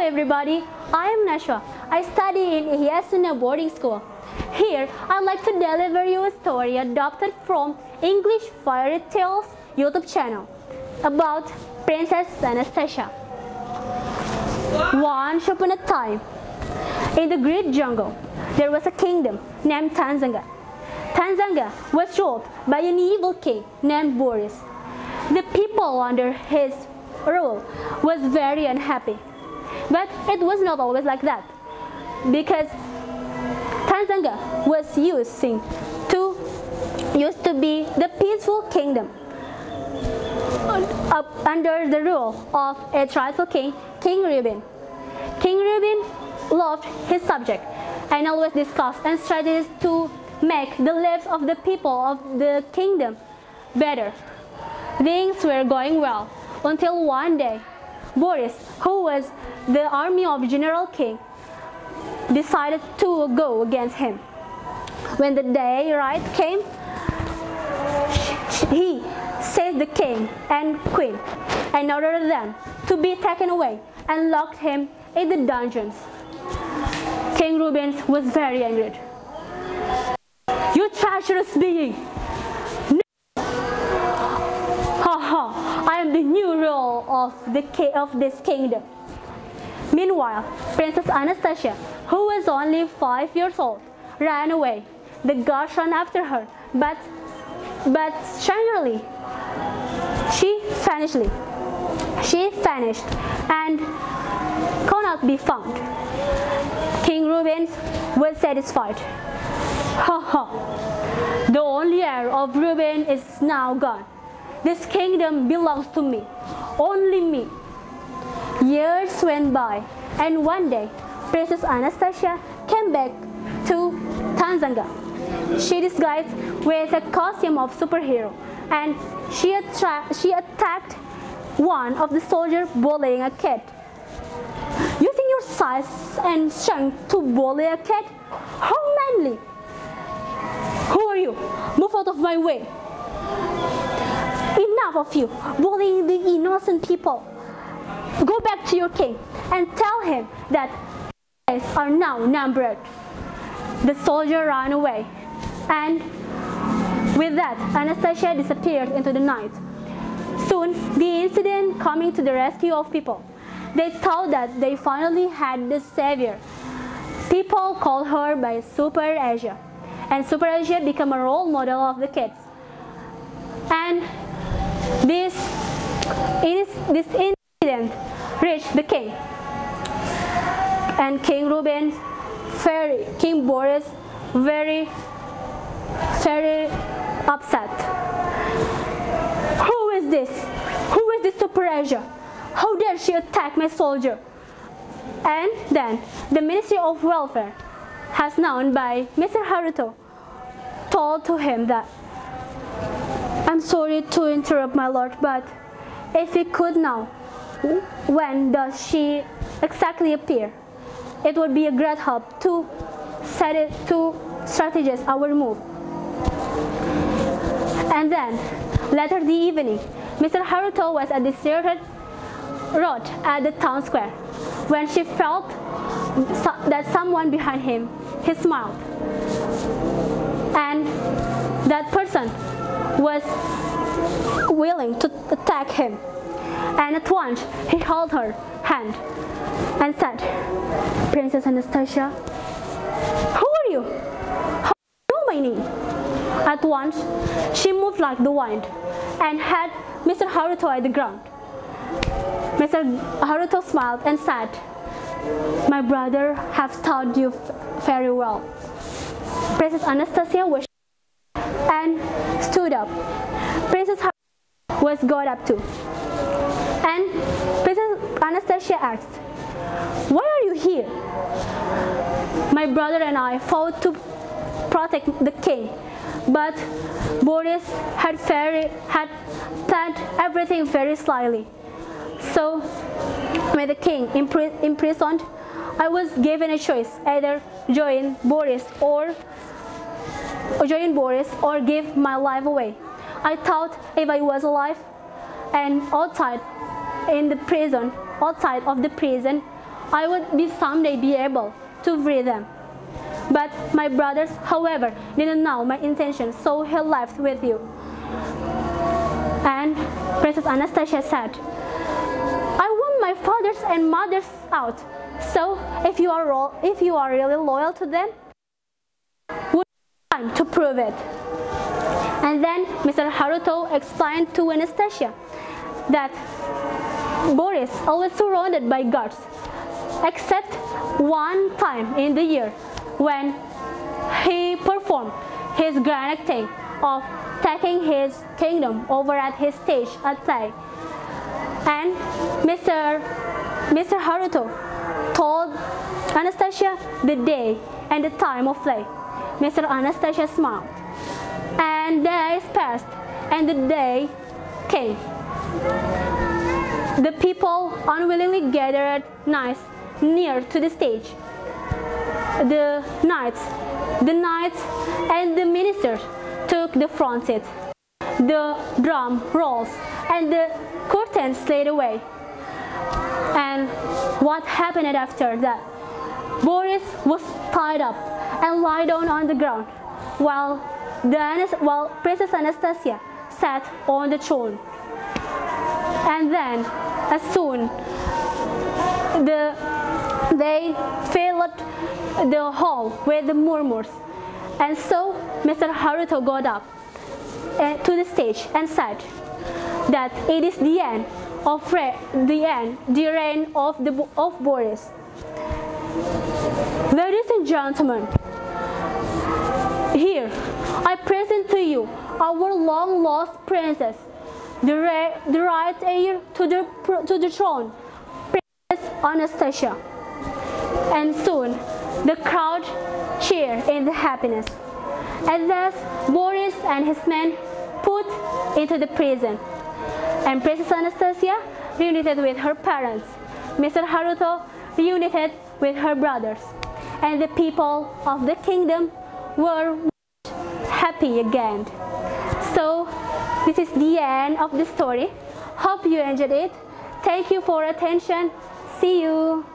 everybody, I am Nashwa. I study in IHYA SUNNAH boarding school. Here, I'd like to deliver you a story adopted from English Fairy Tales YouTube channel about Princess Anastasia. Once upon a time, in the great jungle, there was a kingdom named Tanzania. Tanzania was ruled by an evil king named Boris. The people under his rule was very unhappy. But it was not always like that, because Tanzania was used to be the peaceful kingdom under the rule of its rightful king, King Reuben. King Reuben loved his subject and always discussed and strategies to make the lives of the people of the kingdom better. Things were going well until one day, Boris, who was the army of General King, decided to go against him. When the day right came, he seized the king and queen and ordered them to be taken away and locked him in the dungeons. King Reuben was very angry. "You treacherous being! No! I am the new ruler of this kingdom." Meanwhile, Princess Anastasia, who was only 5 years old, ran away. The guards ran after her, but strangely, she vanished and could not be found. King Reuben was satisfied. The only heir of Reuben is now gone. This kingdom belongs to me, only me. Years went by, and one day, Princess Anastasia came back to Tanzania. She disguised with a costume of superhero, and she attacked one of the soldiers bullying a kid. "Using your size and strength to bully a kid? How manly! Who are you? Move out of my way! Enough of you bullying the innocent people! Go back to your king and tell him that days are now numbered." The soldier ran away, and with that, Anastasia disappeared into the night. Soon, the incident coming to the rescue of people. They thought that they finally had the savior. People called her by Super Asia, and Super Asia became a role model of the kids. And this incident reached the king, and King Reuben, King Boris, very upset. Who is this? Who is this Super Asia? How dare she attack my soldier? And then the Ministry of Welfare, as known by Mr. Haruto, told to him that, "I'm sorry to interrupt, my lord, but if we could know when does she exactly appear, it would be a great help to strategize our move." And then, later the evening, Mr. Haruto was at the deserted road at the town square. When she felt that someone behind him, he smiled. And that person was willing to attack him. And at once, he held her hand and said, "Princess Anastasia, who are you? How do you know my name?" At once, she moved like the wind and had Mr. Haruto at the ground. Mr. Haruto smiled and said, "My brother has taught you very well." Princess Anastasia was and stood up. Princess Haruto was got up too. And Princess Anastasia asked, "Why are you here?" "My brother and I fought to protect the king, but Boris had planned everything very slyly. So, with the king imprisoned, I was given a choice: either join Boris or give my life away. I thought if I was alive and outside of the prison, I would someday be able to free them. But my brothers, however, didn't know my intention, so he left with you. And Princess Anastasia said, I want my fathers and mothers out. So if you are really loyal to them, would time to prove it. And then Mr. Haruto explained to Anastasia that Boris always surrounded by guards, except one time in the year when he performed his grand acting of taking his kingdom over at his stage at play. And Mr. Haruto told Anastasia the day and the time of play. Mr. Anastasia smiled. And days passed, and the day came. The people unwillingly gathered near to the stage. The knights and the ministers took the front seat. The drum rolls and the curtains slid away. And what happened after that? Boris was tied up and lay down on the ground, while Princess Anastasia sat on the throne. And then, as soon they filled the hall with the murmurs, and so Mr. Haruto got up to the stage and said that it is the end of the reign of Boris. Ladies and gentlemen, here I present to you our long-lost princess, the right heir to the throne, Princess Anastasia. And soon the crowd cheered in the happiness. And thus Boris and his men put into the prison, and Princess Anastasia reunited with her parents. Mr. Haruto reunited with her brothers, and the people of the kingdom were happy again. So this is the end of the story. Hope you enjoyed it. Thank you for attention. See you.